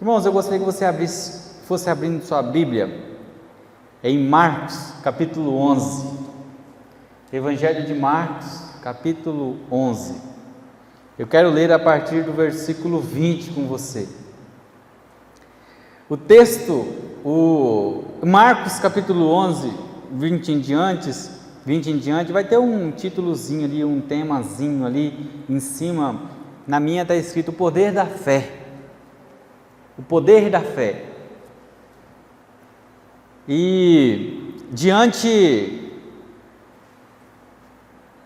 Irmãos, eu gostaria que você fosse abrindo sua Bíblia em Marcos, capítulo 11. Evangelho de Marcos, capítulo 11. Eu quero ler a partir do versículo 20 com você. O texto, Marcos, capítulo 11, 20 em diante, vai ter um títulozinho ali, um temazinho ali em cima. Na minha está escrito o poder da fé. O poder da fé. E diante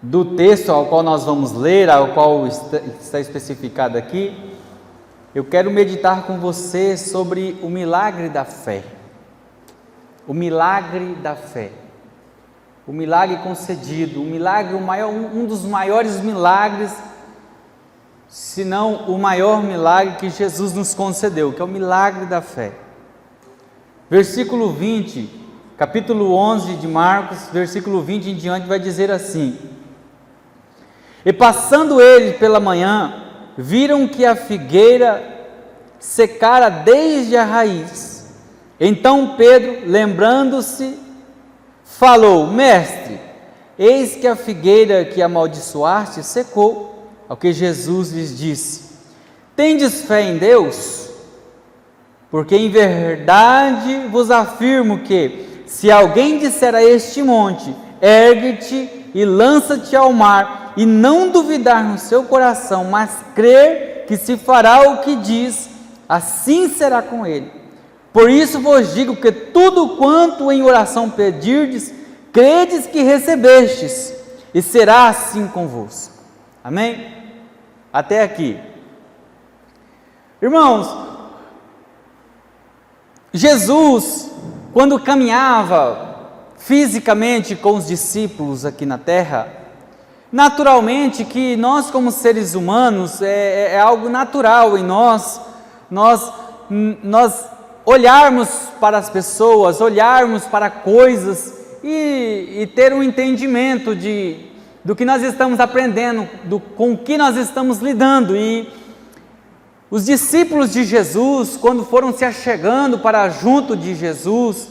do texto ao qual nós vamos ler, ao qual está especificado aqui, eu quero meditar com você sobre o milagre da fé. O milagre da fé. O milagre concedido, um dos maiores milagres, se não o maior milagre que Jesus nos concedeu, que é o milagre da fé. Versículo 20, capítulo 11 de Marcos, versículo 20 em diante, vai dizer assim: E passando eles pela manhã, viram que a figueira secara desde a raiz. Então Pedro, lembrando-se, falou: Mestre, eis que a figueira que amaldiçoaste secou. Ao que Jesus lhes disse: Tendes fé em Deus? Porque em verdade vos afirmo que, se alguém disser a este monte, ergue-te e lança-te ao mar, e não duvidar no seu coração, mas crer que se fará o que diz, assim será com ele. Por isso vos digo que tudo quanto em oração pedirdes, credes que recebestes, e será assim convosco. Amém? Até aqui. Irmãos, Jesus, quando caminhava fisicamente com os discípulos aqui na terra, naturalmente que nós como seres humanos, é algo natural em nós olharmos para as pessoas, olharmos para coisas e ter um entendimento do que nós estamos aprendendo, com o que nós estamos lidando. E os discípulos de Jesus, quando foram se achegando para junto de Jesus,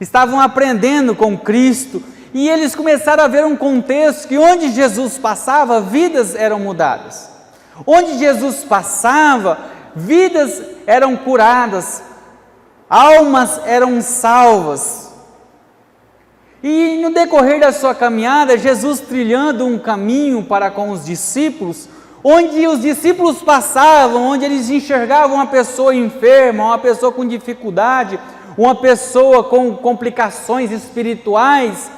estavam aprendendo com Cristo, e eles começaram a ver um contexto que onde Jesus passava, vidas eram mudadas. Onde Jesus passava, vidas eram curadas, almas eram salvas. E no decorrer da sua caminhada, Jesus trilhando um caminho para com os discípulos, onde os discípulos passavam, onde eles enxergavam uma pessoa enferma, uma pessoa com dificuldade, uma pessoa com complicações espirituais,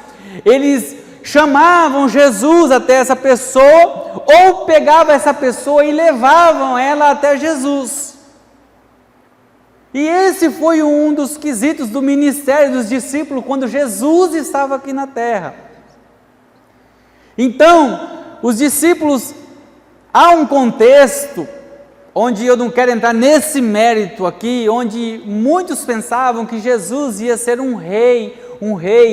eles chamavam Jesus até essa pessoa, ou pegavam essa pessoa e levavam ela até Jesus. E esse foi um dos quesitos do ministério dos discípulos quando Jesus estava aqui na terra. Então, os discípulos, há um contexto onde eu não quero entrar nesse mérito aqui, onde muitos pensavam que Jesus ia ser um rei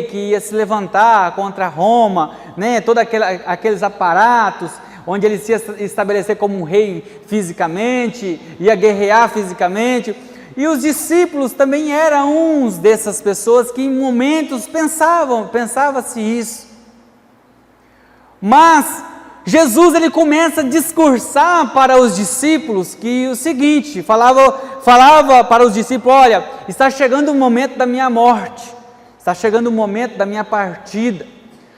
que ia se levantar contra Roma, né? Todos aqueles aparatos, onde ele se ia estabelecer como um rei fisicamente, ia guerrear fisicamente. E os discípulos também eram uns dessas pessoas que em momentos pensava-se isso. Mas Jesus, ele começa a discursar para os discípulos que o seguinte, falava para os discípulos: olha, está chegando o momento da minha morte, está chegando o momento da minha partida,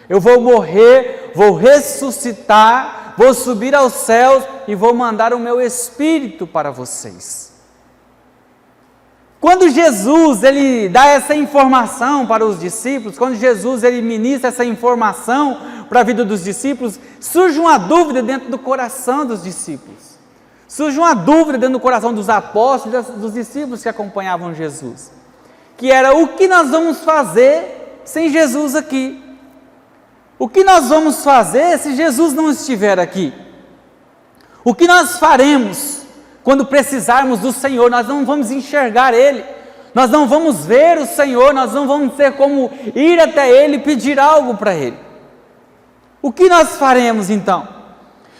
eu vou morrer, vou ressuscitar, vou subir aos céus e vou mandar o meu Espírito para vocês. Quando Jesus, ele dá essa informação para os discípulos, quando Jesus, ele ministra essa informação para a vida dos discípulos, surge uma dúvida dentro do coração dos discípulos, surge uma dúvida dentro do coração dos apóstolos, dos discípulos que acompanhavam Jesus, que era: o que nós vamos fazer sem Jesus aqui? O que nós vamos fazer se Jesus não estiver aqui? O que nós faremos quando precisarmos do Senhor? Nós não vamos enxergar Ele, nós não vamos ver o Senhor, nós não vamos ter como ir até Ele e pedir algo para Ele. O que nós faremos então?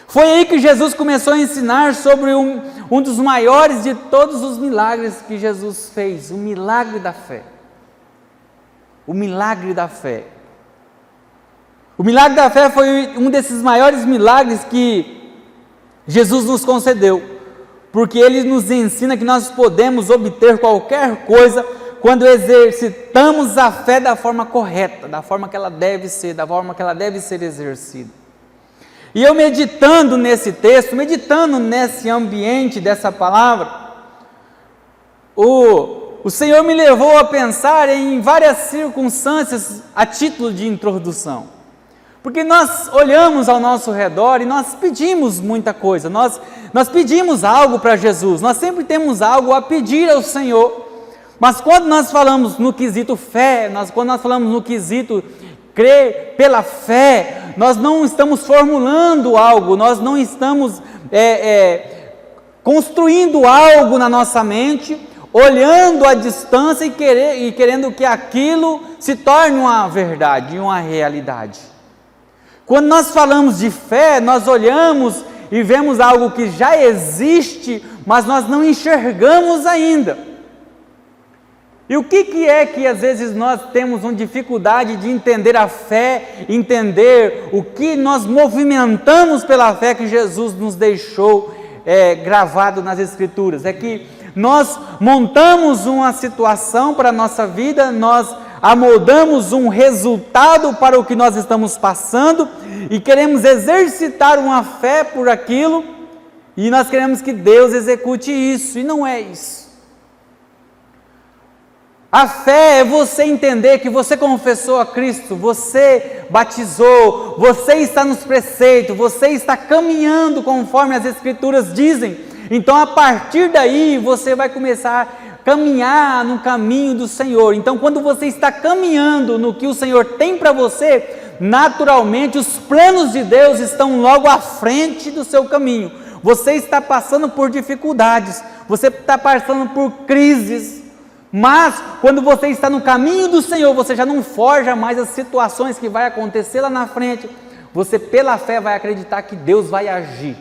Foi aí que Jesus começou a ensinar sobre um dos maiores de todos os milagres que Jesus fez, o milagre da fé. O milagre da fé. O milagre da fé foi um desses maiores milagres que Jesus nos concedeu, porque Ele nos ensina que nós podemos obter qualquer coisa quando exercitamos a fé da forma correta, da forma que ela deve ser, da forma que ela deve ser exercida. E eu meditando nesse texto, meditando nesse ambiente dessa palavra, o Senhor me levou a pensar em várias circunstâncias a título de introdução. Porque nós olhamos ao nosso redor e nós pedimos muita coisa, nós pedimos algo para Jesus, nós sempre temos algo a pedir ao Senhor, mas quando nós falamos no quesito fé, quando nós falamos no quesito crer pela fé, nós não estamos formulando algo, nós não estamos construindo algo na nossa mente, olhando à distância e querendo que aquilo se torne uma verdade, uma realidade. Quando nós falamos de fé, nós olhamos e vemos algo que já existe, mas nós não enxergamos ainda. E o que é que às vezes nós temos uma dificuldade de entender a fé, entender o que nós movimentamos pela fé que Jesus nos deixou gravado nas Escrituras? É que nós montamos uma situação para a nossa vida, nós amoldamos um resultado para o que nós estamos passando e queremos exercitar uma fé por aquilo e nós queremos que Deus execute isso, e não é isso. A fé é você entender que você confessou a Cristo, você batizou, você está nos preceitos, você está caminhando conforme as Escrituras dizem. Então, a partir daí, você vai começar a caminhar no caminho do Senhor. Então, quando você está caminhando no que o Senhor tem para você, naturalmente os planos de Deus estão logo à frente do seu caminho. Você está passando por dificuldades, você está passando por crises, mas quando você está no caminho do Senhor, você já não forja mais as situações que vai acontecer lá na frente. Você pela fé vai acreditar que Deus vai agir.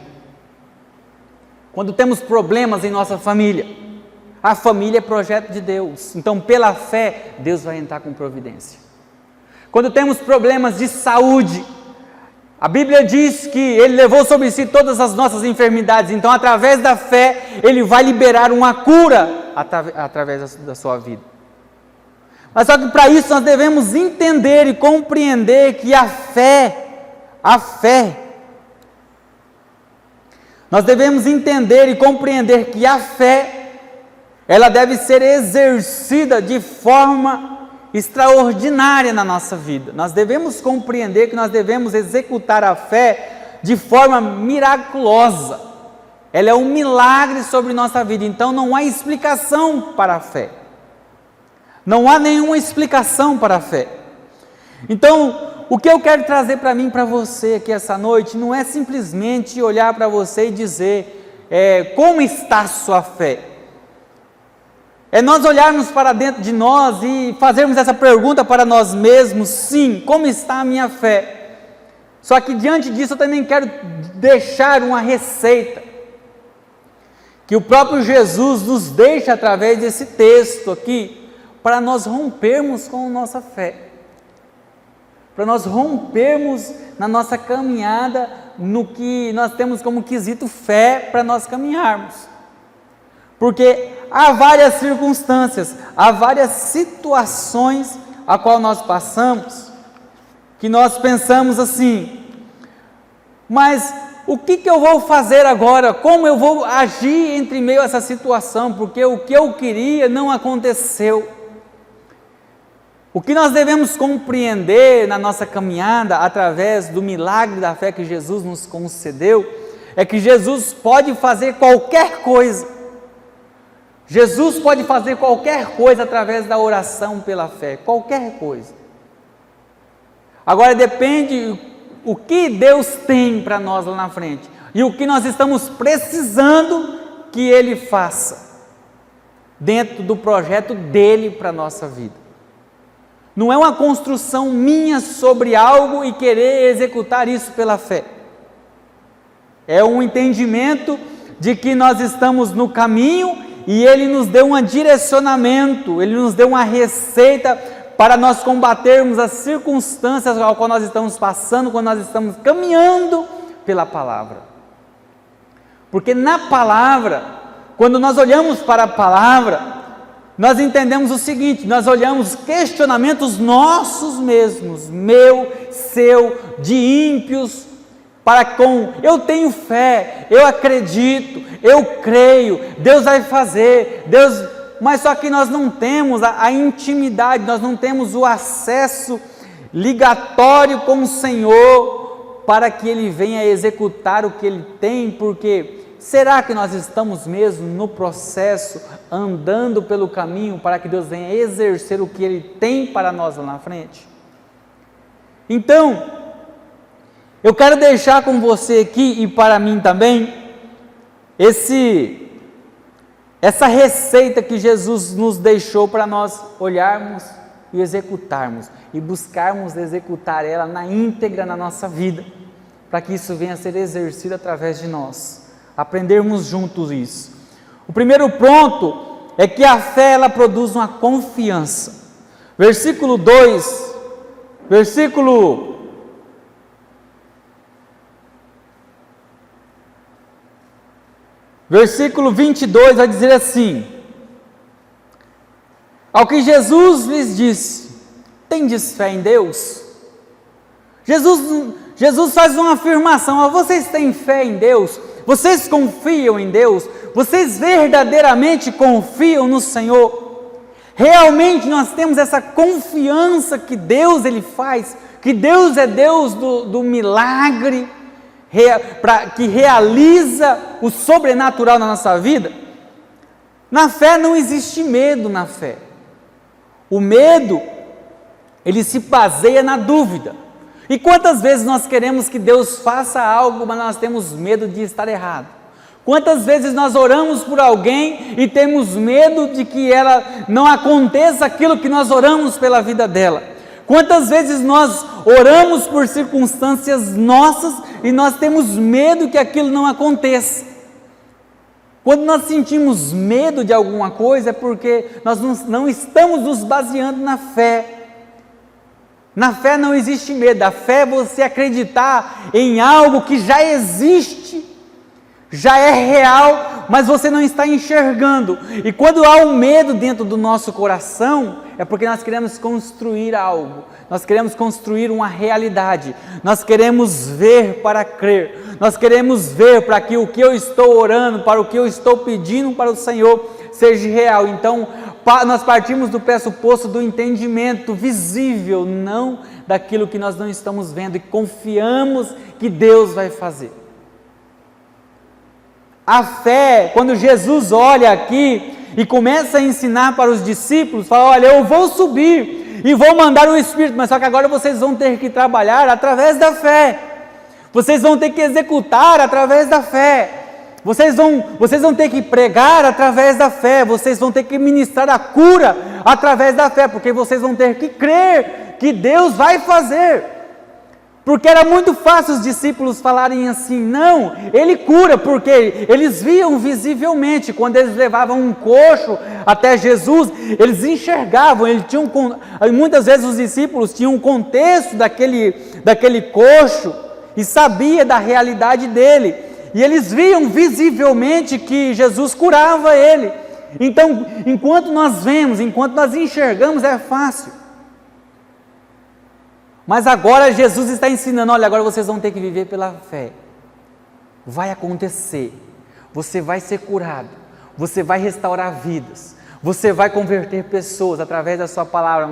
Quando temos problemas em nossa família, a família é projeto de Deus, então pela fé Deus vai entrar com providência. Quando temos problemas de saúde, a Bíblia diz que Ele levou sobre si todas as nossas enfermidades, então através da fé Ele vai liberar uma cura através da sua vida. Mas só que para isso nós devemos entender e compreender que nós devemos entender e compreender que a fé, ela deve ser exercida de forma extraordinária na nossa vida. Nós devemos compreender que nós devemos executar a fé de forma miraculosa. Ela é um milagre sobre nossa vida, então não há explicação para a fé. Não há nenhuma explicação para a fé. Então, o que eu quero trazer para mim, para você aqui essa noite, não é simplesmente olhar para você e dizer como está a sua fé. É nós olharmos para dentro de nós e fazermos essa pergunta para nós mesmos: sim, como está a minha fé? Só que diante disso eu também quero deixar uma receita, que o próprio Jesus nos deixa através desse texto aqui, para nós rompermos com a nossa fé. Para nós rompermos na nossa caminhada, no que nós temos como quesito fé para nós caminharmos. Porque há várias circunstâncias, há várias situações a qual nós passamos, que nós pensamos assim: mas o que eu vou fazer agora? Como eu vou agir entre meio a essa situação? Porque o que eu queria não aconteceu. O que nós devemos compreender na nossa caminhada, através do milagre da fé que Jesus nos concedeu, é que Jesus pode fazer qualquer coisa. Jesus pode fazer qualquer coisa através da oração pela fé, qualquer coisa. Agora depende o que Deus tem para nós lá na frente, e o que nós estamos precisando que Ele faça, dentro do projeto dEle para a nossa vida. Não é uma construção minha sobre algo e querer executar isso pela fé. É um entendimento de que nós estamos no caminho e Ele nos deu um direcionamento, Ele nos deu uma receita para nós combatermos as circunstâncias ao qual nós estamos passando, quando nós estamos caminhando pela palavra. Porque na palavra, quando nós olhamos para a palavra, nós entendemos o seguinte: nós olhamos questionamentos nossos mesmos, meu, seu, de ímpios, eu tenho fé, eu acredito, eu creio, Deus vai fazer, mas só que nós não temos a intimidade, nós não temos o acesso ligatório com o Senhor, para que Ele venha executar o que Ele tem, porque será que nós estamos mesmo no processo, andando pelo caminho, para que Deus venha exercer o que Ele tem para nós lá na frente? Então, eu quero deixar com você aqui, e para mim também, essa receita que Jesus nos deixou para nós olharmos e executarmos, e buscarmos executar ela na íntegra na nossa vida, para que isso venha a ser exercido através de nós, aprendermos juntos isso. O primeiro ponto é que a fé, ela produz uma confiança. Versículo 22 vai dizer assim: ao que Jesus lhes disse: tendes fé em Deus? Jesus faz uma afirmação: vocês têm fé em Deus? Vocês confiam em Deus? Vocês verdadeiramente confiam no Senhor? Realmente nós temos essa confiança que Deus Ele faz, que Deus é Deus do milagre, que realiza o sobrenatural na nossa vida? Na fé não existe medo na fé. O medo, ele se baseia na dúvida. E quantas vezes nós queremos que Deus faça algo, mas nós temos medo de estar errado? Quantas vezes nós oramos por alguém e temos medo de que ela não aconteça aquilo que nós oramos pela vida dela? Quantas vezes nós oramos por circunstâncias nossas e nós temos medo que aquilo não aconteça? Quando nós sentimos medo de alguma coisa é porque nós não estamos nos baseando na fé. Na fé não existe medo. A fé é você acreditar em algo que já existe, já é real, mas você não está enxergando. E quando há um medo dentro do nosso coração, é porque nós queremos construir algo, nós queremos construir uma realidade, nós queremos ver para crer, nós queremos ver para que o que eu estou orando, para o que eu estou pedindo para o Senhor seja real. Então, nós partimos do pressuposto do entendimento visível, não daquilo que nós não estamos vendo, e confiamos que Deus vai fazer. A fé, quando Jesus olha aqui e começa a ensinar para os discípulos, fala: olha, eu vou subir e vou mandar o Espírito, mas só que agora vocês vão ter que trabalhar através da fé, vocês vão ter que executar através da fé, vocês vão ter que pregar através da fé, vocês vão ter que ministrar a cura através da fé, porque vocês vão ter que crer que Deus vai fazer. Porque era muito fácil os discípulos falarem assim: não, Ele cura, porque eles viam visivelmente. Quando eles levavam um coxo até Jesus, eles enxergavam, muitas vezes os discípulos tinham um contexto daquele coxo e sabia da realidade dele, e eles viam visivelmente que Jesus curava ele. Então, enquanto nós vemos, enquanto nós enxergamos, é fácil. Mas agora Jesus está ensinando: olha, agora vocês vão ter que viver pela fé. Vai acontecer, você vai ser curado, você vai restaurar vidas, você vai converter pessoas através da sua palavra,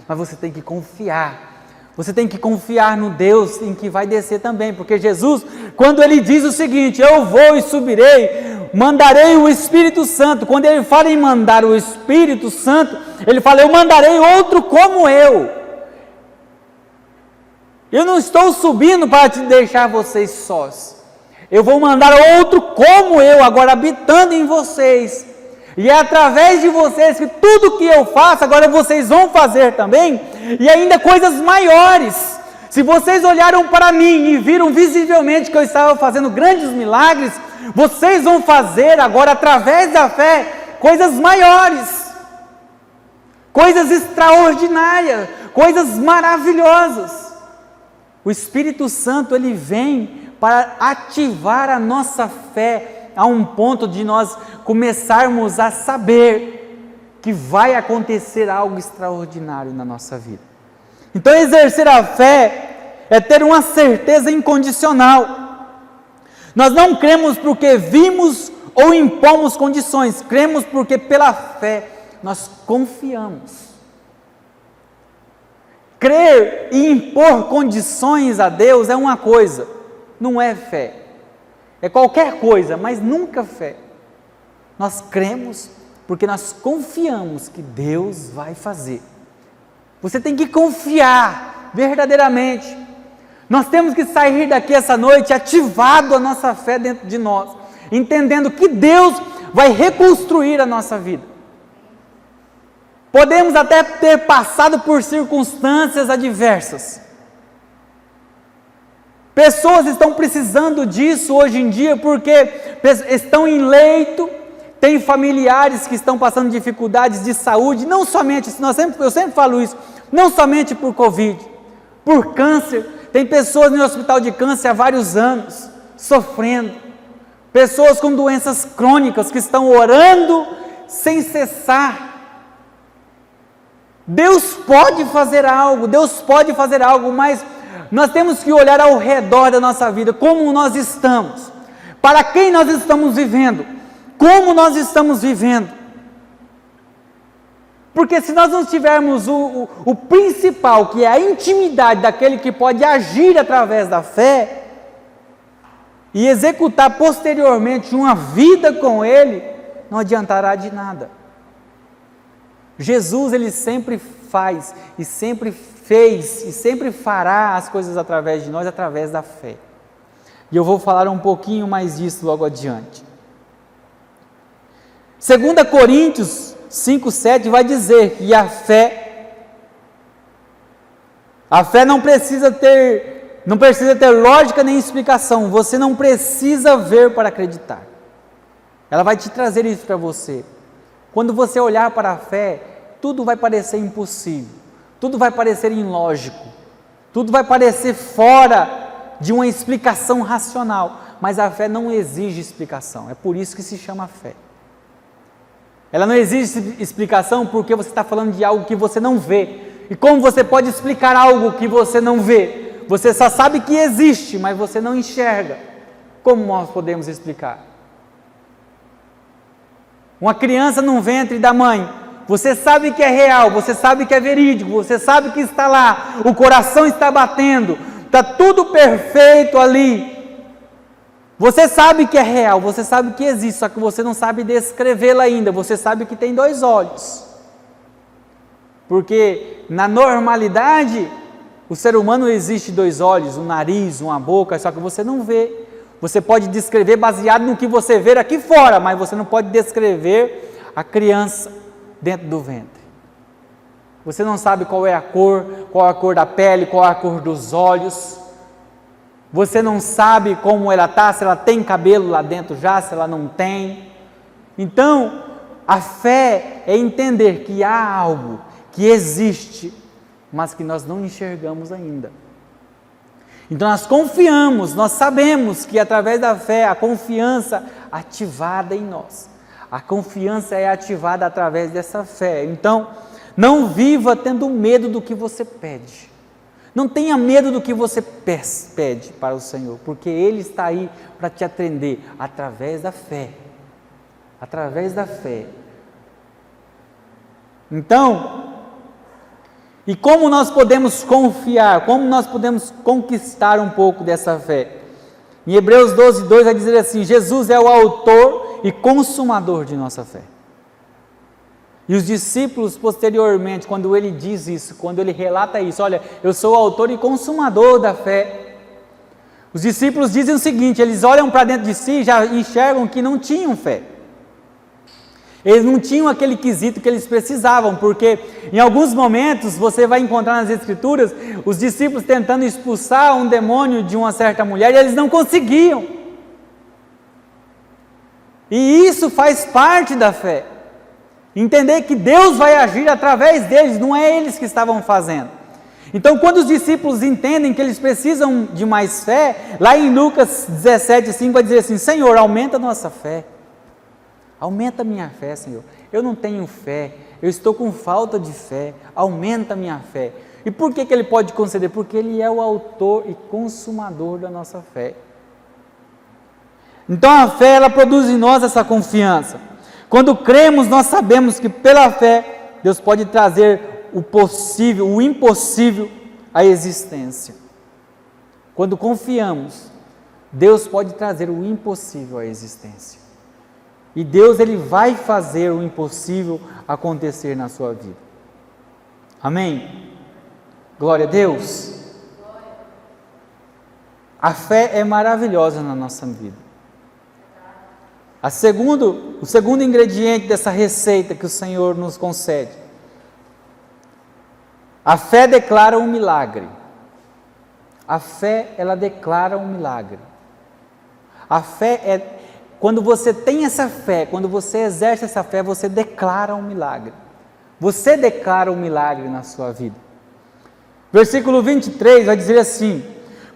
mas você tem que confiar. Você tem que confiar no Deus em que vai descer também, porque Jesus, quando Ele diz o seguinte: eu vou e subirei, mandarei o Espírito Santo. Quando Ele fala em mandar o Espírito Santo, Ele fala: eu mandarei outro como eu. Eu não estou subindo para te deixar vocês sós. Eu vou mandar outro como eu, agora habitando em vocês. E é através de vocês que tudo que eu faço, agora vocês vão fazer também. E ainda coisas maiores. Se vocês olharam para mim e viram visivelmente que eu estava fazendo grandes milagres, vocês vão fazer agora, através da fé, coisas maiores, coisas extraordinárias, coisas maravilhosas. O Espírito Santo, ele vem para ativar a nossa fé a um ponto de nós começarmos a saber que vai acontecer algo extraordinário na nossa vida. Então, exercer a fé é ter uma certeza incondicional. Nós não cremos porque vimos ou impomos condições, cremos porque pela fé nós confiamos. Crer e impor condições a Deus é uma coisa, não é fé. É qualquer coisa, mas nunca fé. Nós cremos porque nós confiamos que Deus vai fazer. Você tem que confiar verdadeiramente. Nós temos que sair daqui essa noite ativado a nossa fé dentro de nós, entendendo que Deus vai reconstruir a nossa vida. Podemos até ter passado por circunstâncias adversas. Pessoas estão precisando disso hoje em dia porque estão em leito, tem familiares que estão passando dificuldades de saúde, não somente, eu sempre falo isso, não somente por Covid, por câncer. Tem pessoas no hospital de câncer há vários anos, sofrendo. Pessoas com doenças crônicas que estão orando sem cessar. Deus pode fazer algo, mas nós temos que olhar ao redor da nossa vida, como nós estamos, para quem nós estamos vivendo, como nós estamos vivendo. Porque se nós não tivermos o principal, que é a intimidade daquele que pode agir através da fé, e executar posteriormente uma vida com Ele, não adiantará de nada. Jesus, Ele sempre faz, e sempre fez, e sempre fará as coisas através de nós, através da fé. E eu vou falar um pouquinho mais disso logo adiante. 2 Coríntios 5,7 vai dizer que a fé não precisa ter lógica nem explicação, você não precisa ver para acreditar. Ela vai te trazer isso para você. Quando você olhar para a fé, tudo vai parecer impossível, tudo vai parecer ilógico, tudo vai parecer fora de uma explicação racional, mas a fé não exige explicação, é por isso que se chama fé. Ela não exige explicação porque você está falando de algo que você não vê, e como você pode explicar algo que você não vê? Você só sabe que existe, mas você não enxerga. Como nós podemos explicar? Uma criança no ventre da mãe, você sabe que é real, você sabe que é verídico, você sabe que está lá, o coração está batendo, está tudo perfeito ali. Você sabe que é real, você sabe que existe, só que você não sabe descrevê-la ainda, você sabe que tem 2 olhos. Porque na normalidade, o ser humano existe 2 olhos, um nariz, uma boca, só que você não vê. Você pode descrever baseado no que você vê aqui fora, mas você não pode descrever a criança dentro do ventre. Você não sabe qual é a cor da pele, qual é a cor dos olhos. Você não sabe como ela está, se ela tem cabelo lá dentro já, se ela não tem. Então, a fé é entender que há algo que existe, mas que nós não enxergamos ainda. Então nós confiamos, nós sabemos que através da fé, a confiança ativada em nós, a confiança é ativada através dessa fé. Então, não viva tendo medo do que você pede, não tenha medo do que você pede para o Senhor, porque Ele está aí para te atender através da fé, através da fé. Então, e como nós podemos confiar, como nós podemos conquistar um pouco dessa fé? Em Hebreus 12:2 vai dizer assim: Jesus é o autor e consumador de nossa fé. E os discípulos posteriormente, quando ele diz isso, quando ele relata isso, olha, eu sou o autor e consumador da fé. Os discípulos dizem o seguinte, eles olham para dentro de si e já enxergam que não tinham fé. Eles não tinham aquele quesito que eles precisavam, porque em alguns momentos você vai encontrar nas Escrituras os discípulos tentando expulsar um demônio de uma certa mulher e eles não conseguiam. E isso faz parte da fé. Entender que Deus vai agir através deles, não é eles que estavam fazendo. Então, quando os discípulos entendem que eles precisam de mais fé, lá em Lucas 17:5 vai dizer assim: Senhor, aumenta a nossa fé. Aumenta a minha fé, Senhor. Eu não tenho fé, eu estou com falta de fé. Aumenta a minha fé. E por que Ele pode conceder? Porque Ele é o autor e consumador da nossa fé. Então a fé, ela produz em nós essa confiança. Quando cremos, nós sabemos que pela fé, Deus pode trazer o possível, o impossível à existência. Quando confiamos, Deus pode trazer o impossível à existência. E Deus, Ele vai fazer o impossível acontecer na sua vida. Amém? Glória a Deus. A fé é maravilhosa na nossa vida. O segundo ingrediente dessa receita que o Senhor nos concede. A fé declara um milagre. A fé, ela declara um milagre. A fé é, quando você tem essa fé, quando você exerce essa fé, você declara um milagre. Você declara um milagre na sua vida. Versículo 23 vai dizer assim: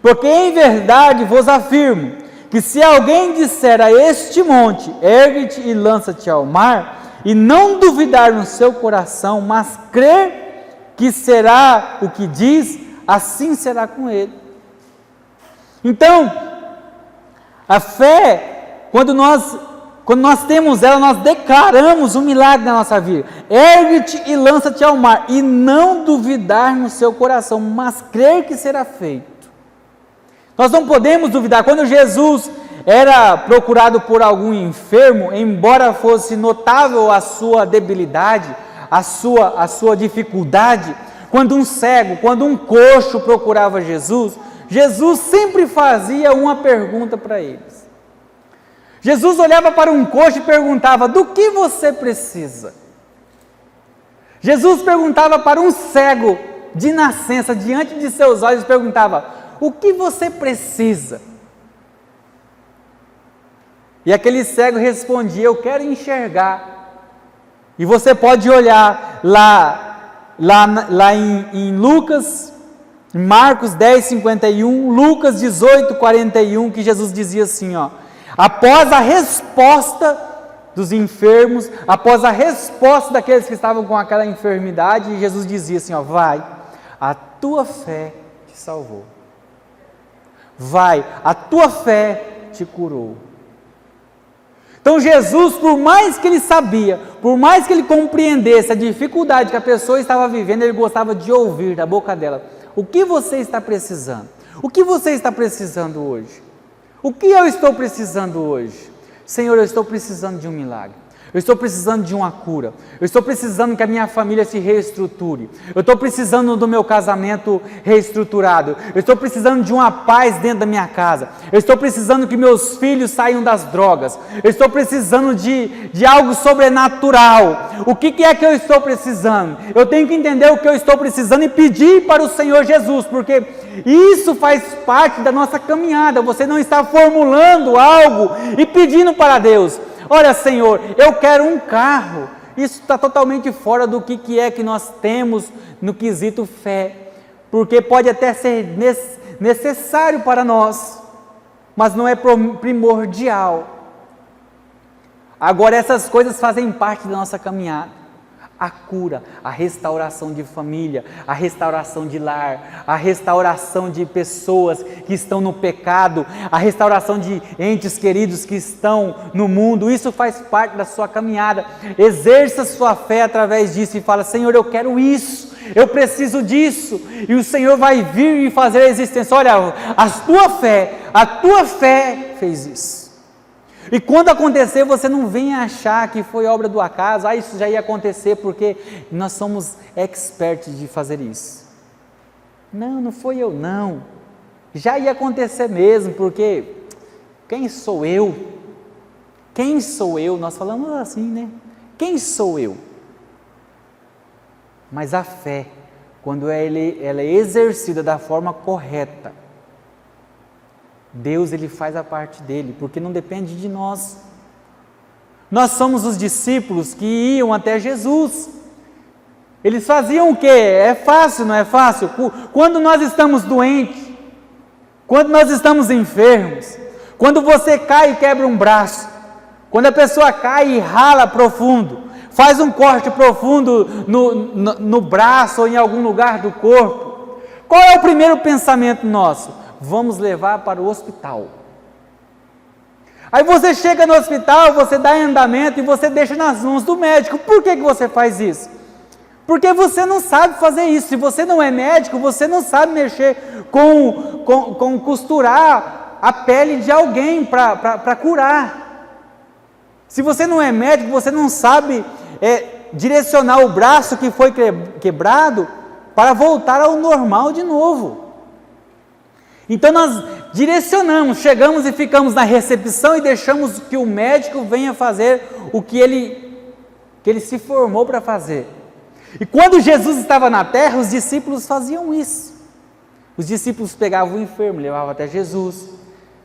porque em verdade vos afirmo, que se alguém disser a este monte, ergue-te e lança-te ao mar, e não duvidar no seu coração, mas crer que será o que diz, assim será com ele. Então, a fé, quando nós temos ela, nós declaramos um milagre na nossa vida. Ergue-te e lança-te ao mar, e não duvidar no seu coração, mas crer que será feito. Nós não podemos duvidar. Quando Jesus era procurado por algum enfermo, embora fosse notável a sua debilidade, a sua dificuldade, quando um cego, quando um coxo procurava Jesus, Jesus sempre fazia uma pergunta para eles. Jesus olhava para um coxo e perguntava: do que você precisa? Jesus perguntava para um cego de nascença, diante de seus olhos, perguntava: o que você precisa? E aquele cego respondia: eu quero enxergar. E você pode olhar lá em Lucas, em Marcos 10:51, Lucas 18:41, que Jesus dizia assim, ó: após a resposta dos enfermos, após a resposta daqueles que estavam com aquela enfermidade, Jesus dizia assim, ó: vai, a tua fé te salvou. Vai, a tua fé te curou. Então Jesus, por mais que ele sabia, por mais que ele compreendesse a dificuldade que a pessoa estava vivendo, ele gostava de ouvir da boca dela: o que você está precisando? O que você está precisando hoje? O que eu estou precisando hoje? Senhor, eu estou precisando de um milagre. Eu estou precisando de uma cura. Eu estou precisando que a minha família se reestruture. Eu estou precisando do meu casamento reestruturado. Eu estou precisando de uma paz dentro da minha casa. Eu estou precisando que meus filhos saiam das drogas. Eu estou precisando de algo sobrenatural. O que é que eu estou precisando? Eu tenho que entender o que eu estou precisando e pedir para o Senhor Jesus, porque isso faz parte da nossa caminhada. Você não está formulando algo e pedindo para Deus: olha, Senhor, eu quero um carro. Isso está totalmente fora do que é que nós temos no quesito fé, porque pode até ser necessário para nós, mas não é primordial. Agora, essas coisas fazem parte da nossa caminhada. A cura, a restauração de família, a restauração de lar, a restauração de pessoas que estão no pecado, a restauração de entes queridos que estão no mundo, isso faz parte da sua caminhada. Exerça sua fé através disso e fala: Senhor, eu quero isso, eu preciso disso, e o Senhor vai vir e fazer a existência. Olha, a tua fé fez isso. E quando acontecer, você não venha achar que foi obra do acaso, isso já ia acontecer porque nós somos expertos de fazer isso. Não foi eu não, já ia acontecer mesmo, porque quem sou eu? Quem sou eu? Nós falamos assim, né? Quem sou eu? Mas a fé, quando ela é exercida da forma correta, Deus, ele faz a parte dele, porque não depende de nós. Nós somos os discípulos que iam até Jesus. Eles faziam o quê? É fácil, não é fácil? Quando nós estamos doentes, quando nós estamos enfermos, quando você cai e quebra um braço, quando a pessoa cai e rala profundo, faz um corte profundo no braço ou em algum lugar do corpo, qual é o primeiro pensamento nosso? Vamos levar para o hospital. Aí você chega no hospital, você dá andamento e você deixa nas mãos do médico. Por que você faz isso? Porque você não sabe fazer isso. Se você não é médico, você não sabe mexer com costurar a pele de alguém para curar. Se você não é médico, você não sabe direcionar o braço que foi quebrado para voltar ao normal de novo. Então nós direcionamos, chegamos e ficamos na recepção e deixamos que o médico venha fazer o que ele se formou para fazer. E quando Jesus estava na terra, os discípulos faziam isso. Os discípulos pegavam o enfermo, levavam até Jesus,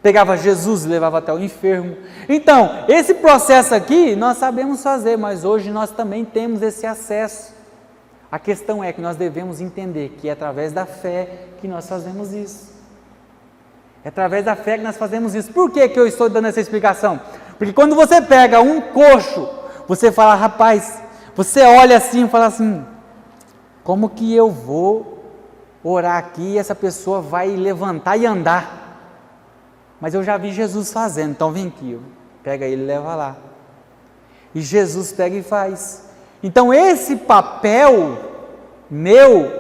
pegava Jesus e levava até o enfermo. Então, esse processo aqui nós sabemos fazer, mas hoje nós também temos esse acesso. A questão é que nós devemos entender que é através da fé que nós fazemos isso. É através da fé que nós fazemos isso. Por que eu estou dando essa explicação? Porque quando você pega um coxo, você fala, rapaz, você olha assim e fala assim, como que eu vou orar aqui e essa pessoa vai levantar e andar? Mas eu já vi Jesus fazendo, então vem aqui, pega ele e leva lá. E Jesus pega e faz. Então esse papel meu,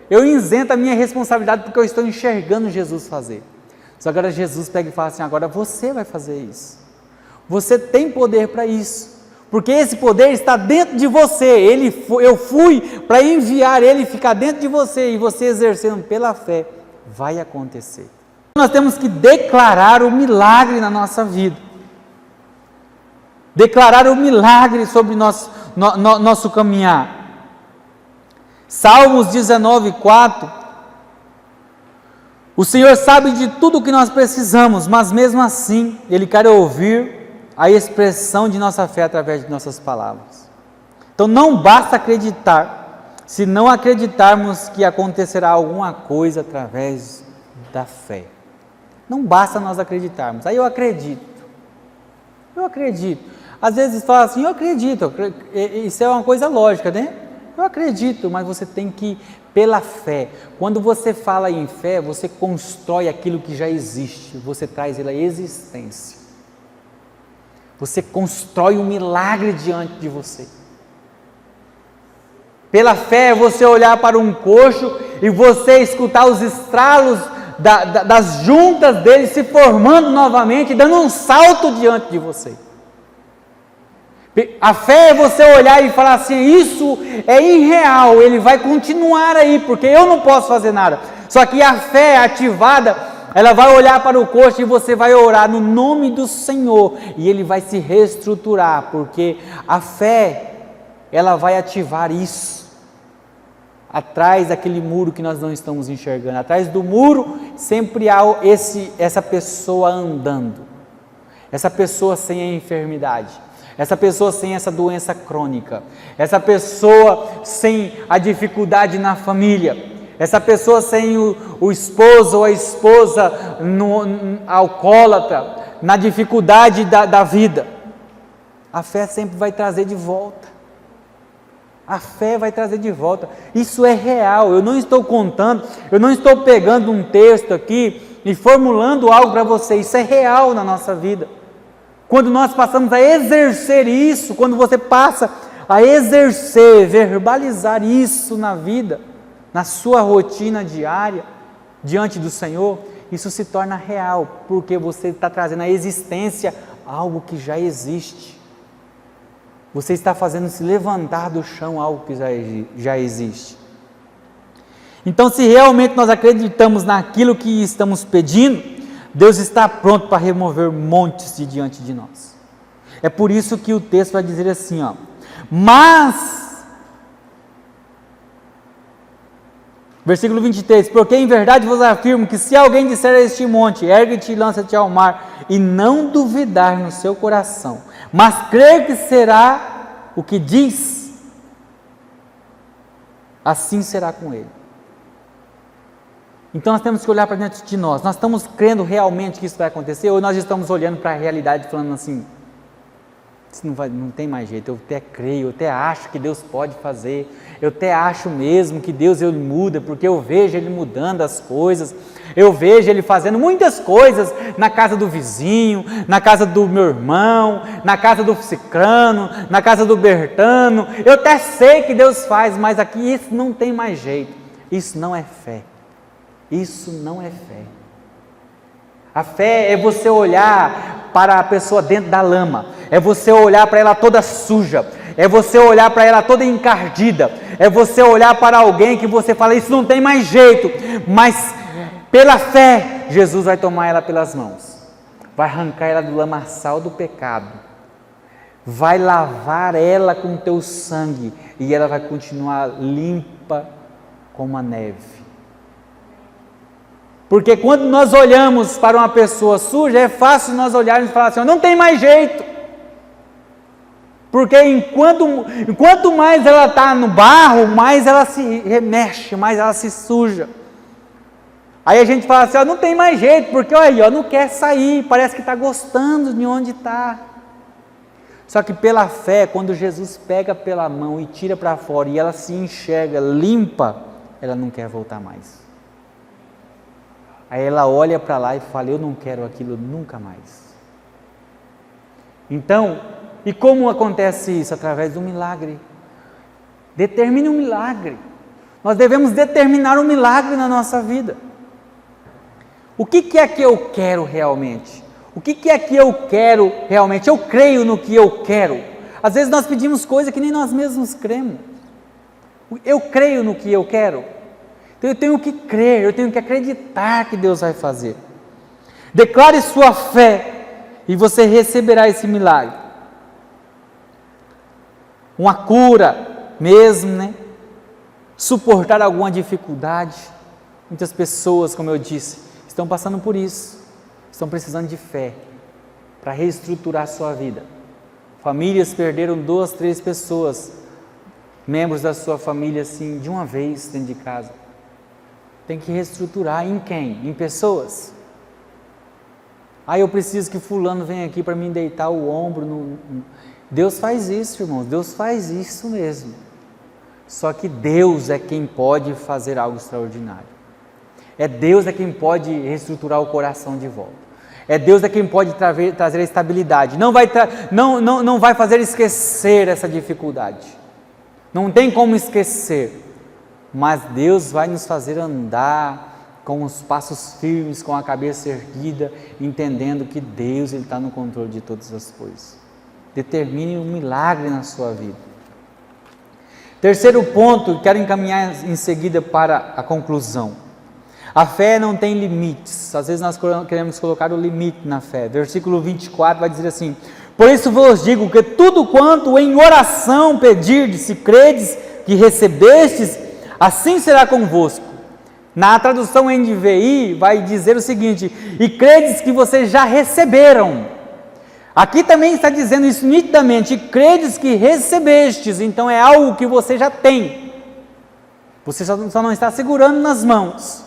eu isento a minha responsabilidade porque eu estou enxergando Jesus fazer. Só que agora Jesus pega e fala assim, agora você vai fazer isso. Você tem poder para isso. Porque esse poder está dentro de você. Eu fui para enviar ele ficar dentro de você. E você exercendo pela fé, vai acontecer. Nós temos que declarar o milagre na nossa vida. Declarar o milagre sobre nosso caminhar. Salmos 19:4. O Senhor sabe de tudo o que nós precisamos, mas mesmo assim, Ele quer ouvir a expressão de nossa fé através de nossas palavras. Então não basta acreditar, se não acreditarmos que acontecerá alguma coisa através da fé. Não basta nós acreditarmos. Aí eu acredito. Às vezes fala assim, eu acredito. Isso é uma coisa lógica, né? Eu acredito, mas você tem que, pela fé. Quando você fala em fé, você constrói aquilo que já existe. Você traz ele à existência. Você constrói um milagre diante de você. Pela fé, você olhar para um coxo e você escutar os estralos das juntas dele se formando novamente, dando um salto diante de você. A fé é você olhar e falar assim, isso é irreal, ele vai continuar aí, porque eu não posso fazer nada. Só que a fé ativada, ela vai olhar para o coxo e você vai orar no nome do Senhor, e ele vai se reestruturar, porque a fé, ela vai ativar isso. Atrás daquele muro que nós não estamos enxergando, atrás do muro sempre há essa pessoa andando, essa pessoa sem a enfermidade, essa pessoa sem essa doença crônica, essa pessoa sem a dificuldade na família, essa pessoa sem o esposo ou a esposa alcoólatra, na dificuldade da vida. A fé sempre vai trazer de volta. A fé vai trazer de volta. Isso é real. Eu não estou contando, eu não estou pegando um texto aqui e formulando algo para você. Isso é real na nossa vida. Quando nós passamos a exercer isso, quando você passa a exercer, verbalizar isso na vida, na sua rotina diária, diante do Senhor, isso se torna real, porque você está trazendo à existência algo que já existe. Você está fazendo se levantar do chão algo que já existe. Então, se realmente nós acreditamos naquilo que estamos pedindo, Deus está pronto para remover montes de diante de nós. É por isso que o texto vai dizer assim, ó, mas, versículo 23, porque em verdade vos afirmo que se alguém disser a este monte, ergue-te e lança-te ao mar, e não duvidar no seu coração, mas crer que será o que diz, assim será com ele. Então nós temos que olhar para dentro de nós. Nós estamos crendo realmente que isso vai acontecer, ou nós estamos olhando para a realidade falando assim, isso não tem mais jeito, eu até creio, eu até acho que Deus pode fazer, eu até acho mesmo que Deus ele muda, porque eu vejo Ele mudando as coisas, eu vejo Ele fazendo muitas coisas na casa do vizinho, na casa do meu irmão, na casa do ciclano, na casa do Bertano, eu até sei que Deus faz, mas aqui isso não tem mais jeito. Isso não é fé. Isso não é fé. A fé é você olhar para a pessoa dentro da lama, é você olhar para ela toda suja, é você olhar para ela toda encardida, é você olhar para alguém que você fala, isso não tem mais jeito, mas pela fé, Jesus vai tomar ela pelas mãos, vai arrancar ela do lamaçal do pecado, vai lavar ela com o teu sangue, e ela vai continuar limpa como a neve. Porque quando nós olhamos para uma pessoa suja, é fácil nós olharmos e falar assim, não tem mais jeito. Porque enquanto mais ela está no barro, mais ela se remexe, mais ela se suja. Aí a gente fala assim, não tem mais jeito, porque olha, não quer sair, parece que está gostando de onde está. Só que pela fé, quando Jesus pega pela mão e tira para fora, e ela se enxerga limpa, ela não quer voltar mais. Aí ela olha para lá e fala, eu não quero aquilo nunca mais. Então, e como acontece isso? Através do milagre. Determine um milagre. Nós devemos determinar um milagre na nossa vida. O que é que eu quero realmente? O que é que eu quero realmente? Eu creio no que eu quero. Às vezes nós pedimos coisas que nem nós mesmos cremos. Eu creio no que eu quero. Então eu tenho que crer, eu tenho que acreditar que Deus vai fazer. Declare sua fé e você receberá esse milagre. Uma cura mesmo, né? Suportar alguma dificuldade. Muitas pessoas, como eu disse, estão passando por isso. Estão precisando de fé para reestruturar sua vida. Famílias perderam 2, 3 pessoas, membros da sua família, assim, de uma vez dentro de casa. Tem que reestruturar em quem? Em pessoas. Eu preciso que fulano venha aqui para me deitar o ombro. Deus faz isso, irmãos, Deus faz isso mesmo. Só que Deus é quem pode fazer algo extraordinário. É Deus é quem pode reestruturar o coração de volta. É Deus é quem pode trazer a estabilidade. Não vai fazer esquecer essa dificuldade. Não tem como esquecer. Mas Deus vai nos fazer andar com os passos firmes, com a cabeça erguida, entendendo que Deus está no controle de todas as coisas. Determine um milagre na sua vida. Terceiro ponto, quero encaminhar em seguida para a conclusão. A fé não tem limites. Às vezes nós queremos colocar o limite na fé. Versículo 24 vai dizer assim, por isso vos digo que tudo quanto em oração pedirdes, se credes que recebestes, assim será convosco. Na tradução NVI vai dizer o seguinte, e credes que vocês já receberam. Aqui também está dizendo isso nitidamente, e credes que recebestes, então é algo que você já tem. Você só não está segurando nas mãos,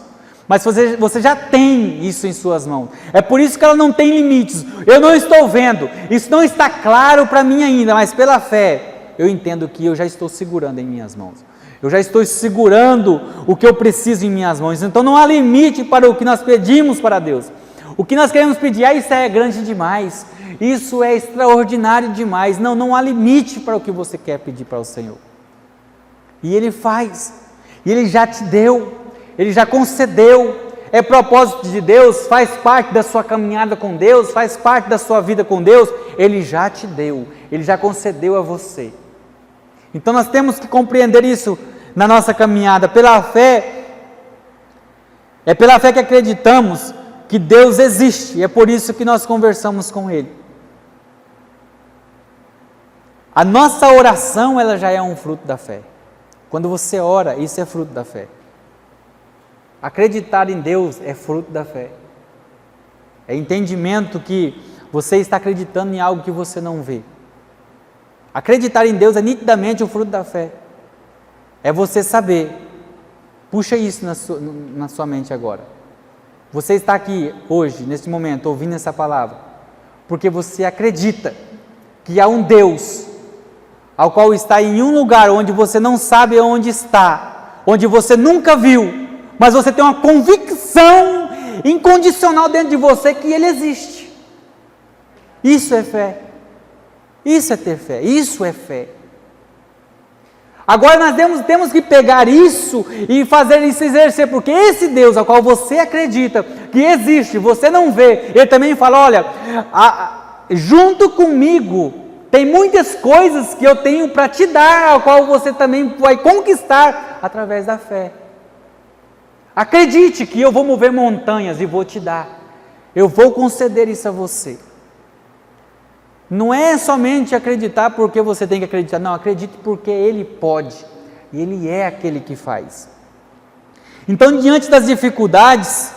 mas você já tem isso em suas mãos. É por isso que ela não tem limites. Eu não estou vendo, isso não está claro para mim ainda, mas pela fé, eu entendo que eu já estou segurando em minhas mãos. Eu já estou segurando o que eu preciso em minhas mãos. Então não há limite para o que nós pedimos para Deus. O que nós queremos pedir, isso é grande demais. Isso é extraordinário demais. Não há limite para o que você quer pedir para o Senhor. E Ele faz. E Ele já te deu. Ele já concedeu. É propósito de Deus, faz parte da sua caminhada com Deus, faz parte da sua vida com Deus. Ele já te deu. Ele já concedeu a você. Então nós temos que compreender isso na nossa caminhada. Pela fé, é pela fé que acreditamos que Deus existe, e é por isso que nós conversamos com Ele. A nossa oração, ela já é um fruto da fé. Quando você ora, isso é fruto da fé. Acreditar em Deus é fruto da fé. É entendimento que você está acreditando em algo que você não vê. Acreditar em Deus é nitidamente o fruto da fé. É você saber. Puxa isso na sua mente agora. Você está aqui hoje, neste momento, ouvindo essa palavra, porque você acredita que há um Deus, ao qual está em um lugar onde você não sabe onde está, onde você nunca viu, mas você tem uma convicção incondicional dentro de você que Ele existe. Isso é fé. Isso é ter fé. Isso é fé. Agora nós temos que pegar isso e fazer isso exercer, porque esse Deus ao qual você acredita que existe, você não vê, Ele também fala, olha, junto comigo tem muitas coisas que eu tenho para te dar, ao qual você também vai conquistar através da fé. Acredite que eu vou mover montanhas e vou te dar, eu vou conceder isso a você. Não é somente acreditar porque você tem que acreditar, não, acredite porque Ele pode, e Ele é aquele que faz. Então, diante das dificuldades,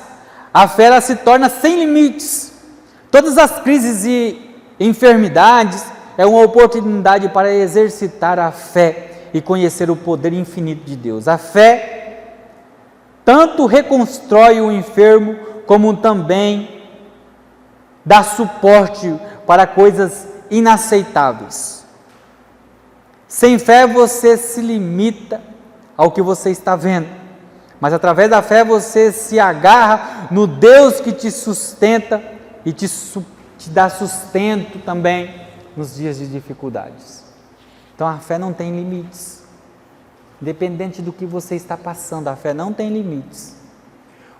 a fé ela se torna sem limites. Todas as crises e enfermidades é uma oportunidade para exercitar a fé e conhecer o poder infinito de Deus. A fé tanto reconstrói o enfermo, como também dá suporte para coisas inaceitáveis. Sem fé você se limita ao que você está vendo, mas através da fé você se agarra no Deus que te sustenta e te dá sustento também nos dias de dificuldades. Então a fé não tem limites, independente do que você está passando, a fé não tem limites.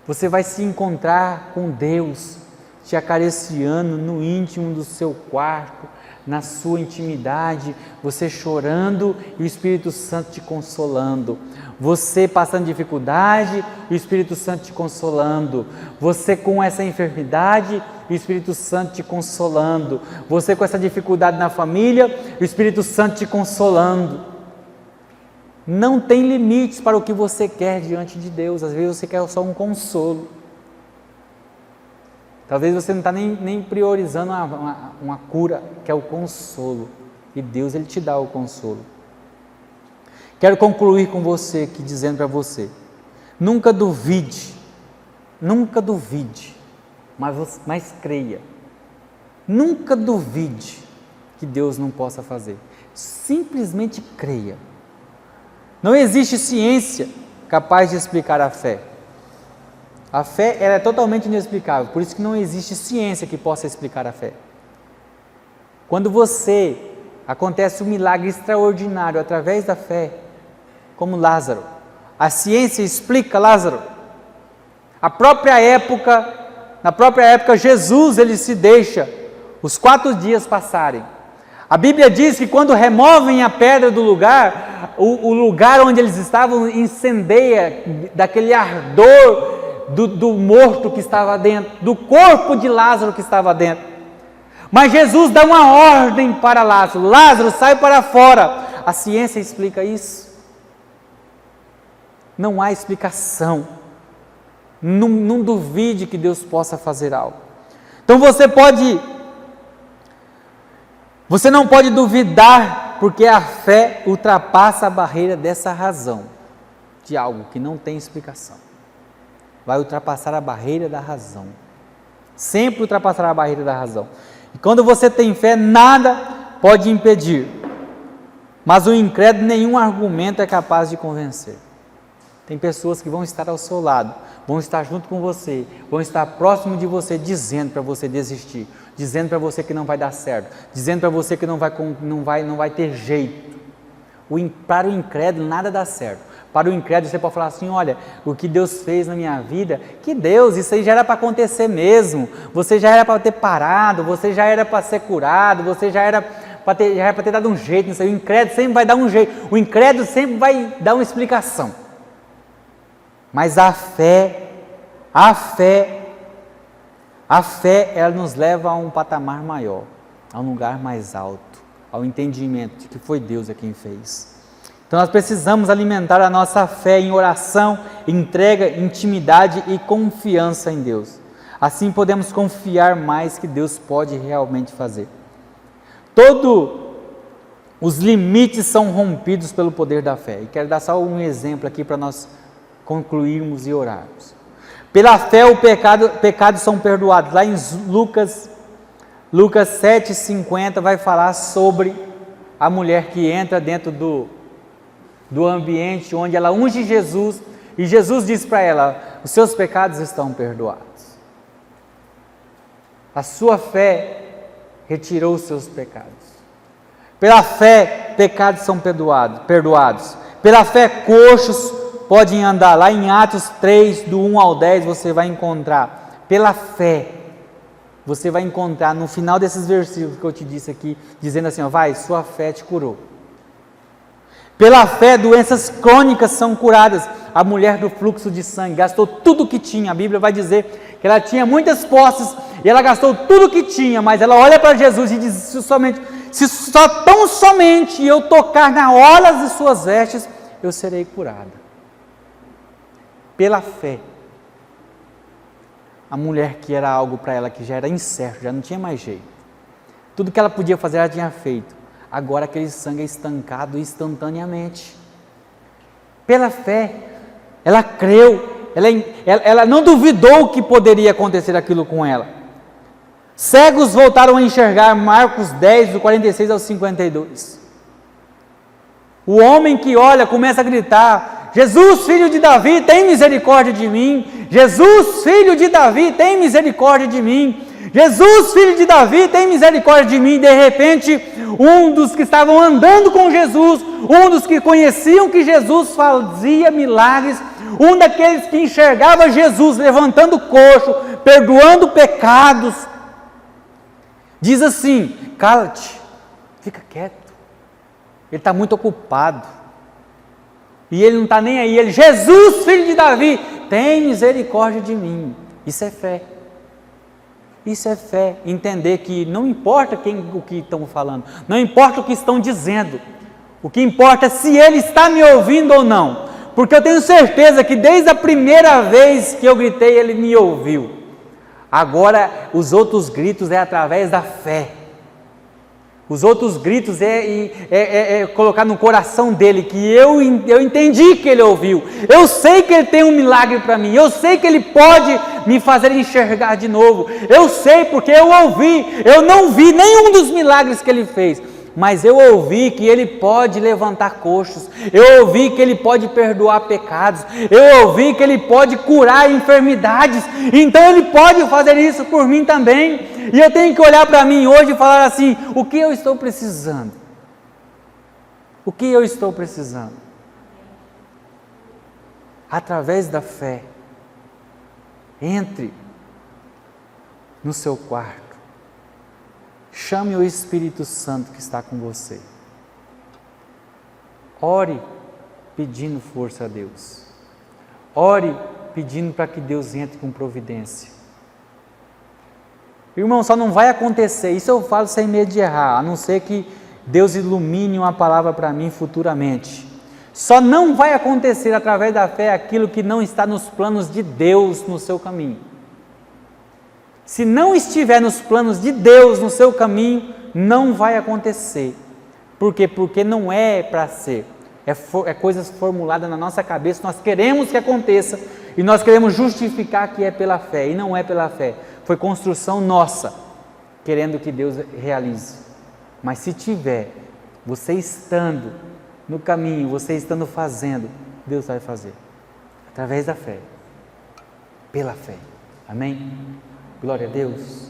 Você vai se encontrar com Deus te acariciando no íntimo do seu quarto, na sua intimidade, você chorando e o Espírito Santo te consolando, você passando dificuldade e o Espírito Santo te consolando, você com essa enfermidade e o Espírito Santo te consolando, você com essa dificuldade na família e o Espírito Santo te consolando. Não tem limites para o que você quer diante de Deus. Às vezes você quer só um consolo. Talvez você não está nem priorizando uma cura, que é o consolo. E Deus, Ele te dá o consolo. Quero concluir com você aqui, dizendo para você, nunca duvide, mas creia. Nunca duvide que Deus não possa fazer. Simplesmente creia. Não existe ciência capaz de explicar a fé. A fé ela é totalmente inexplicável, por isso que não existe ciência que possa explicar a fé. Quando acontece um milagre extraordinário através da fé, como Lázaro, a ciência explica Lázaro. Na própria época Jesus ele se deixa os 4 dias passarem. A Bíblia diz que quando removem a pedra do lugar, o lugar onde eles estavam incendeia daquele ardor do morto que estava dentro, do corpo de Lázaro que estava dentro. Mas Jesus dá uma ordem para Lázaro: Lázaro, sai para fora. A ciência explica isso? Não há explicação. Não duvide que Deus possa fazer algo. Então você não pode duvidar, porque a fé ultrapassa a barreira dessa razão, de algo que não tem explicação. Vai ultrapassar a barreira da razão. Sempre ultrapassará a barreira da razão. E quando você tem fé, nada pode impedir. Mas o incrédulo, nenhum argumento é capaz de convencer. Tem pessoas que vão estar ao seu lado, vão estar junto com você, vão estar próximo de você, dizendo para você desistir, dizendo para você que não vai dar certo, dizendo para você que não vai ter jeito. Para o incrédulo nada dá certo. Para o incrédulo você pode falar assim: olha, o que Deus fez na minha vida, que Deus, isso aí já era para acontecer mesmo, você já era para ter parado, você já era para ser curado, você já era para ter dado um jeito nisso aí. O incrédulo sempre vai dar um jeito, o incrédulo sempre vai dar uma explicação. Mas a fé, ela nos leva a um patamar maior, a um lugar mais alto, ao entendimento de que foi Deus quem fez. Então nós precisamos alimentar a nossa fé em oração, entrega, intimidade e confiança em Deus. Assim podemos confiar mais que Deus pode realmente fazer. Todos os limites são rompidos pelo poder da fé. E quero dar só um exemplo aqui para nós concluirmos e orarmos. Pela fé, os pecados são perdoados. Lá em Lucas 7,50 vai falar sobre a mulher que entra dentro do ambiente onde ela unge Jesus, e Jesus diz para ela: os seus pecados estão perdoados. A sua fé retirou os seus pecados. Pela fé, pecados são perdoados. Pela fé, coxos podem andar. Lá em Atos 3, do 1 ao 10, você vai encontrar. Pela fé, você vai encontrar no final desses versículos que eu te disse aqui, dizendo assim: ó, vai, sua fé te curou. Pela fé, doenças crônicas são curadas. A mulher do fluxo de sangue gastou tudo o que tinha. A Bíblia vai dizer que ela tinha muitas posses e ela gastou tudo o que tinha, mas ela olha para Jesus e diz: se tão somente eu tocar na orla de suas vestes, eu serei curada. Pela fé, a mulher que era algo para ela que já era incerto, já não tinha mais jeito, tudo que ela podia fazer ela tinha feito. Agora aquele sangue é estancado instantaneamente. Pela fé, ela creu, ela não duvidou o que poderia acontecer aquilo com ela. Cegos voltaram a enxergar. Marcos 10, do 46 ao 52. O homem que olha começa a gritar: Jesus, filho de Davi, tem misericórdia de mim. Jesus, filho de Davi, tem misericórdia de mim. Jesus, filho de Davi, tem misericórdia de mim. De repente, um dos que estavam andando com Jesus, um dos que conheciam que Jesus fazia milagres, um daqueles que enxergava Jesus levantando coxo, perdoando pecados, diz assim: cala-te, fica quieto, ele está muito ocupado, e ele não está nem aí. Ele: Jesus, filho de Davi, tem misericórdia de mim. Isso é fé. Isso é fé, entender que não importa o que estão falando, não importa o que estão dizendo, o que importa é se ele está me ouvindo ou não, porque eu tenho certeza que desde a primeira vez que eu gritei, ele me ouviu. Agora, os outros gritos é através da fé. Os outros gritos é colocar no coração dele que eu entendi que ele ouviu. Eu sei que ele tem um milagre para mim. Eu sei que ele pode me fazer enxergar de novo. Eu sei porque eu ouvi. Eu não vi nenhum dos milagres que ele fez, mas eu ouvi que ele pode levantar coxos. Eu ouvi que ele pode perdoar pecados. Eu ouvi que ele pode curar enfermidades. Então ele pode fazer isso por mim também. E eu tenho que olhar para mim hoje e falar assim: o que eu estou precisando? O que eu estou precisando? Através da fé, entre no seu quarto, chame o Espírito Santo que está com você, ore pedindo força a Deus, ore pedindo para que Deus entre com providência. Irmão, só não vai acontecer, isso eu falo sem medo de errar, a não ser que Deus ilumine uma palavra para mim futuramente. Só não vai acontecer através da fé aquilo que não está nos planos de Deus no seu caminho. Se não estiver nos planos de Deus no seu caminho, não vai acontecer. Por quê? Porque não é para ser. É coisas formuladas na nossa cabeça, nós queremos que aconteça e nós queremos justificar que é pela fé, e não é pela fé. Foi construção nossa, querendo que Deus realize. Mas se tiver, você estando no caminho, você estando fazendo, Deus vai fazer. Através da fé. Pela fé. Amém? Glória a Deus.